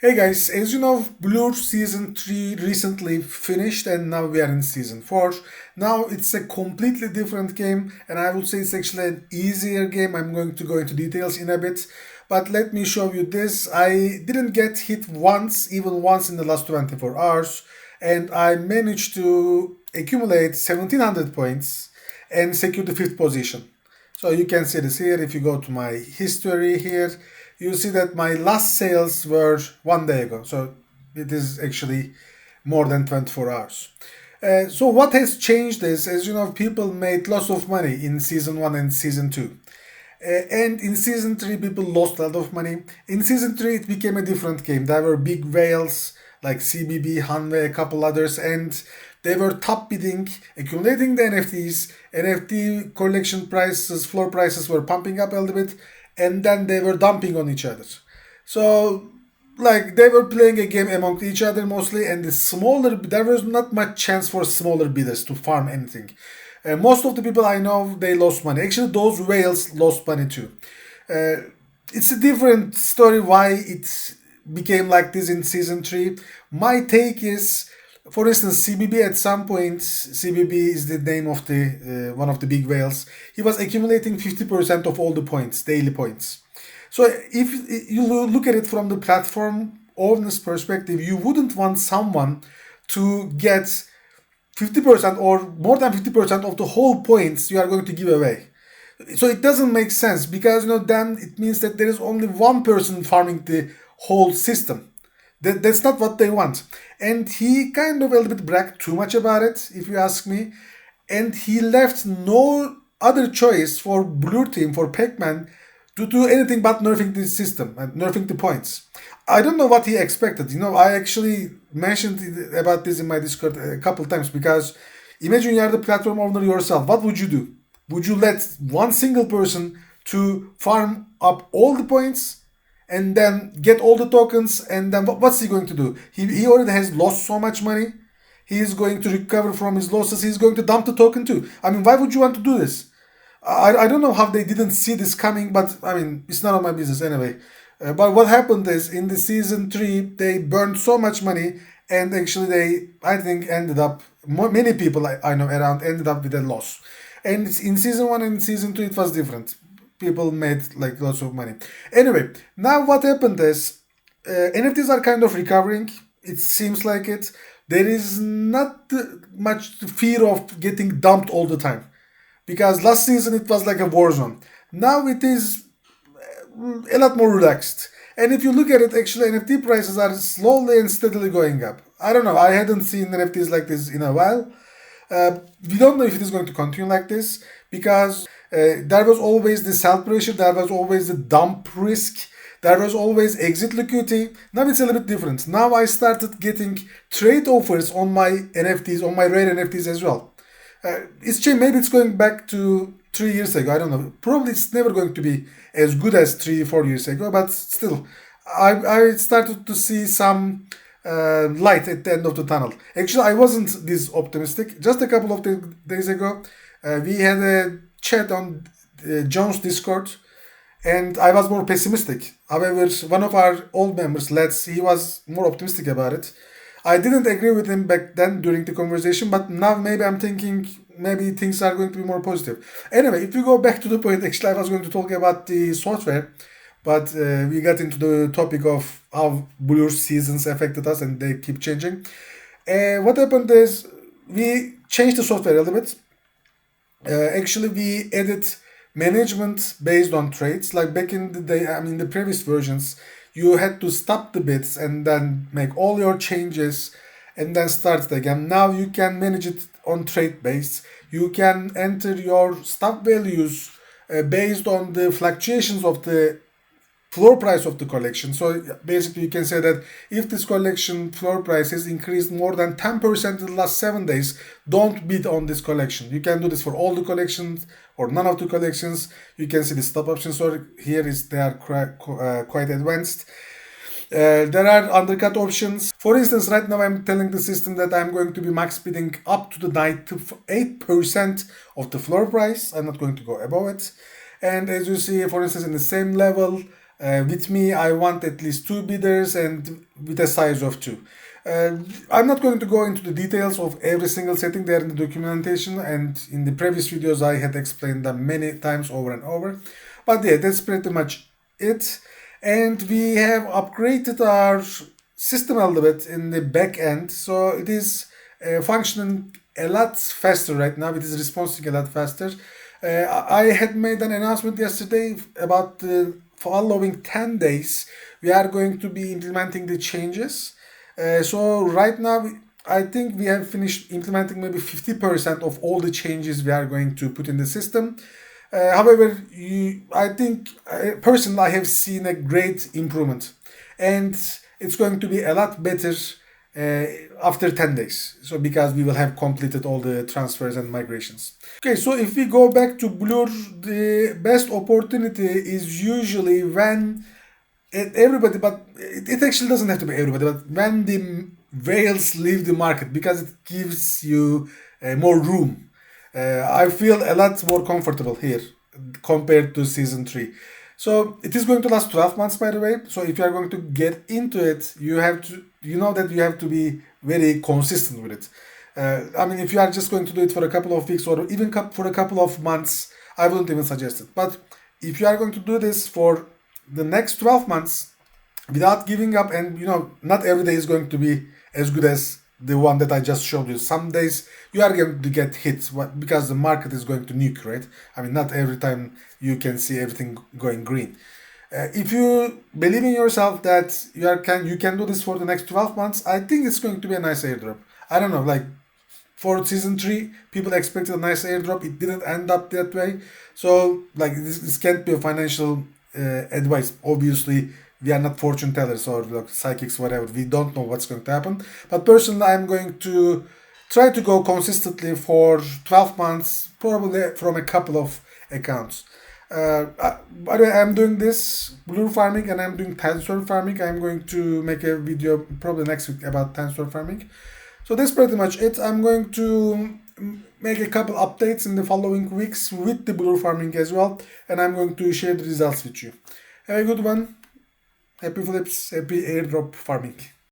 Hey guys, as you know, Blur Season 3 recently finished and now we are in Season 4. Now it's a completely different game and I would say it's actually an easier game. I'm going to go into details in a bit. But let me show you this. I didn't get hit once, even once in the last 24 hours. And I managed to accumulate 1700 points and secure the 5th position. So you can see this here. If you go to my history here, you see that my last sales were 1 day ago. So it is actually more than 24 hours. So what has changed is, as you know, people made lots of money in Season 1 and Season 2. And in Season 3, people lost a lot of money. In Season 3, it became a different game. There were big whales like CBB, Hanwei, a couple others, and they were top bidding, accumulating the NFTs. NFT collection prices, floor prices were pumping up a little bit, and then they were dumping on each other. So, like, they were playing a game among each other mostly, and there was not much chance for smaller bidders to farm anything. Most of the people I know, they lost money. Actually, those whales lost money too. Uh, it's a different story why it became like this in Season 3. My take is, for instance, CBB at some point, CBB is the name of the one of the big whales. He was accumulating 50% of all the points, daily points. So if you look at it from the platform owner's perspective, you wouldn't want someone to get 50% or more than 50% of the whole points you are going to give away. So it doesn't make sense because then it means that there is only one person farming the whole system. That's not what they want. And he kind of a little bit bragged too much about it, if you ask me. And he left no other choice for Blue Team, for Pac-Man, to do anything but nerfing the system and nerfing the points. I don't know what he expected. I actually mentioned about this in my Discord a couple times because imagine you are the platform owner yourself. What would you do? Would you let one single person to farm up all the points and then get all the tokens, and then what's he going to do? He already has lost so much money. He is going to recover from his losses. He's going to dump the token too. I mean, why would you want to do this? I don't know how they didn't see this coming, but I mean, it's none of my business anyway. But what happened is in the Season 3, they burned so much money, and actually they, I think, ended up, many people I know around ended up with a loss. And in Season 1 and Season 2, it was different. People made like lots of money. Anyway, now what happened is NFTs are kind of recovering. It seems like it. There is not much fear of getting dumped all the time. Because last season it was like a war zone. Now it is a lot more relaxed. And if you look at it, actually NFT prices are slowly and steadily going up. I don't know, I hadn't seen NFTs like this in a while. We don't know if it is going to continue like this because there was always the sell pressure, there was always the dump risk, there was always exit liquidity. Now it's a little bit different. Now I started getting trade offers on my NFTs, on my rare NFTs as well. It's changed. Maybe it's going back to 3 years ago. I don't know. Probably it's never going to be as good as 3, 4 years ago, but still, I started to see some light at the end of the tunnel. Actually, I wasn't this optimistic. Just a couple of days ago, we had a chat on John's Discord, and I was more pessimistic. However, one of our old members, Let's, he was more optimistic about it. I didn't agree with him back then during the conversation, but now maybe I'm thinking maybe things are going to be more positive. Anyway, if we go back to the point, actually I was going to talk about the software, but we got into the topic of how Blue seasons affected us and they keep changing. What happened is we changed the software a little bit. Actually, we added management based on trades. Like back in the day, I mean, the previous versions, you had to stop the bits and then make all your changes and then start it again. Now you can manage it on trade base. You can enter your stop values based on the fluctuations of the floor price of the collection. So basically you can say that if this collection floor price has increased more than 10% in the last 7 days, don't bid on this collection. You can do this for all the collections or none of the collections. You can see the stop options, so here is they are quite advanced. There are undercut options. For instance, right now I'm telling the system that I'm going to be max bidding up to the 98% of the floor price. I'm not going to go above it. And as you see, for instance, in the same level, With me, I want at least 2 bidders and with a size of 2. I'm not going to go into the details of every single setting there in the documentation, and in the previous videos I had explained them many times over and over. But yeah, that's pretty much it. And we have upgraded our system a little bit in the back end, so it is functioning a lot faster right now. It is responding a lot faster. I had made an announcement yesterday about the following 10 days we are going to be implementing the changes. So right now I think we have finished implementing maybe 50% of all the changes we are going to put in the system. However, I think personally I have seen a great improvement, and it's going to be a lot better after 10 days. So because we will have completed all the transfers and migrations. Okay, so if we go back to Blur, the best opportunity is usually when everybody, but it actually doesn't have to be everybody, but when the whales leave the market, because it gives you more room. I feel a lot more comfortable here compared to season 3. So it is going to last 12 months, by the way. So if you are going to get into it, you have to, you know that you have to be very consistent with it. I mean, if you are just going to do it for a couple of weeks or even for a couple of months, I wouldn't even suggest it. But if you are going to do this for the next 12 months without giving up, and not every day is going to be as good as the one that I just showed you. Some days you are going to get hit because the market is going to nuke, right? I mean, not every time you can see everything going green. If you believe in yourself that you can do this for the next 12 months, I think it's going to be a nice airdrop. I don't know, like for season 3, people expected a nice airdrop. It didn't end up that way. So like this can't be a financial advice. Obviously, we are not fortune tellers or like psychics, whatever. We don't know what's going to happen. But personally, I'm going to try to go consistently for 12 months, probably from a couple of accounts. By the way, I'm doing this blue farming and I'm doing tensor farming. I'm going to make a video probably next week about tensor farming. So that's pretty much it. I'm going to make a couple updates in the following weeks with the blue farming as well, and I'm going to share the results with you. Have a good one. Happy flips, happy airdrop farming.